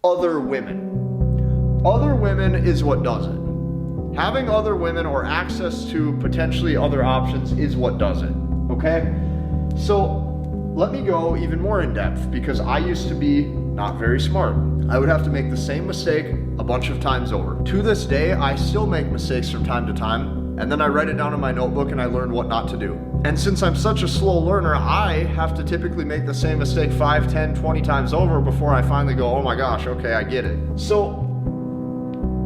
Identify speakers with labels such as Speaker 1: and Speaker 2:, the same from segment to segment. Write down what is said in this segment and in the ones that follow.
Speaker 1: other women. Other women is what does it. Having other women or access to potentially other options is what does it, okay? So let me go even more in depth, because I used to be not very smart. I would have to make the same mistake a bunch of times over. To this day, I still make mistakes from time to time, and then I write it down in my notebook and I learn what not to do. And since I'm such a slow learner, I have to typically make the same mistake 5, 10, 20 times over before I finally go, oh my gosh, okay, I get it. So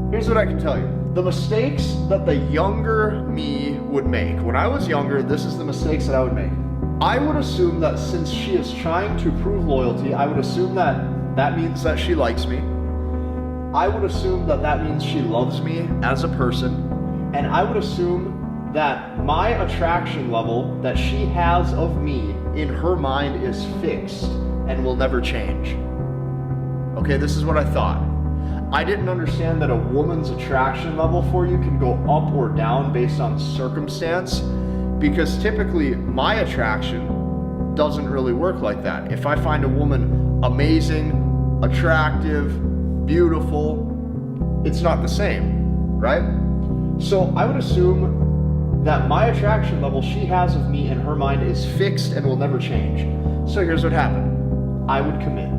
Speaker 1: here's what I can tell you. The mistakes that the younger me would make. When I was younger, this is the mistakes that I would make. I would assume that since she is trying to prove loyalty, I would assume that that means that she likes me. I would assume that that means she loves me as a person. And I would assume that my attraction level that she has of me in her mind is fixed and will never change. Okay, this is what I thought. I didn't understand that a woman's attraction level for you can go up or down based on circumstance, because typically my attraction doesn't really work like that. If I find a woman amazing, attractive, beautiful, it's not the same, right? So I would assume that my attraction level she has of me in her mind is fixed and will never change. So here's what happened. I would commit.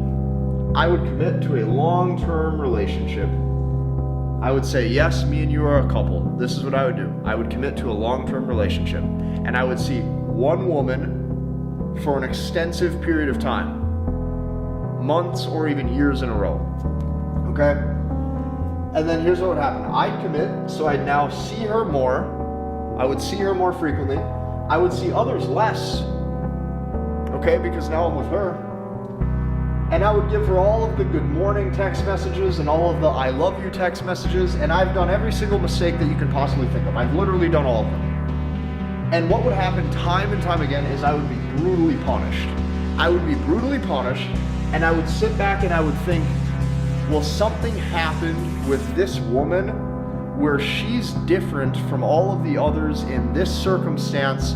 Speaker 1: I would commit to a long-term relationship. I would say, yes, me and you are a couple. This is what I would do. I would commit to a long-term relationship, and I would see one woman for an extensive period of time, months or even years in a row, okay? And then here's what would happen. I'd commit, so I'd now see her more. I would see her more frequently. I would see others less, okay, because now I'm with her. And I would give her all of the good morning text messages and all of the I love you text messages, and I've done every single mistake that you can possibly think of. I've literally done all of them. And what would happen time and time again is I would be brutally punished. I would be brutally punished, and I would sit back and I would think, will something happen with this woman where she's different from all of the others in this circumstance,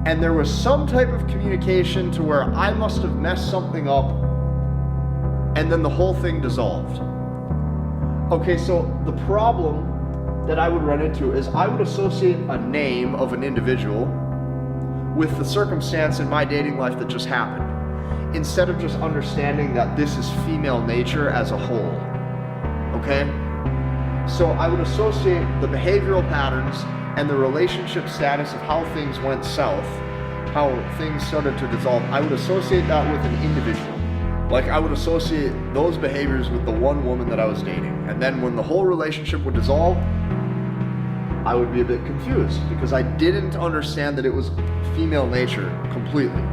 Speaker 1: and there was some type of communication to where I must have messed something up, and then the whole thing dissolved. Okay, so the problem that I would run into is I would associate a name of an individual with the circumstance in my dating life that just happened, instead of just understanding that this is female nature as a whole, okay? So I would associate the behavioral patterns and the relationship status of how things went south, how things started to dissolve. I would associate that with an individual. Like I would associate those behaviors with the one woman that I was dating. And then when the whole relationship would dissolve, I would be a bit confused because I didn't understand that it was female nature completely.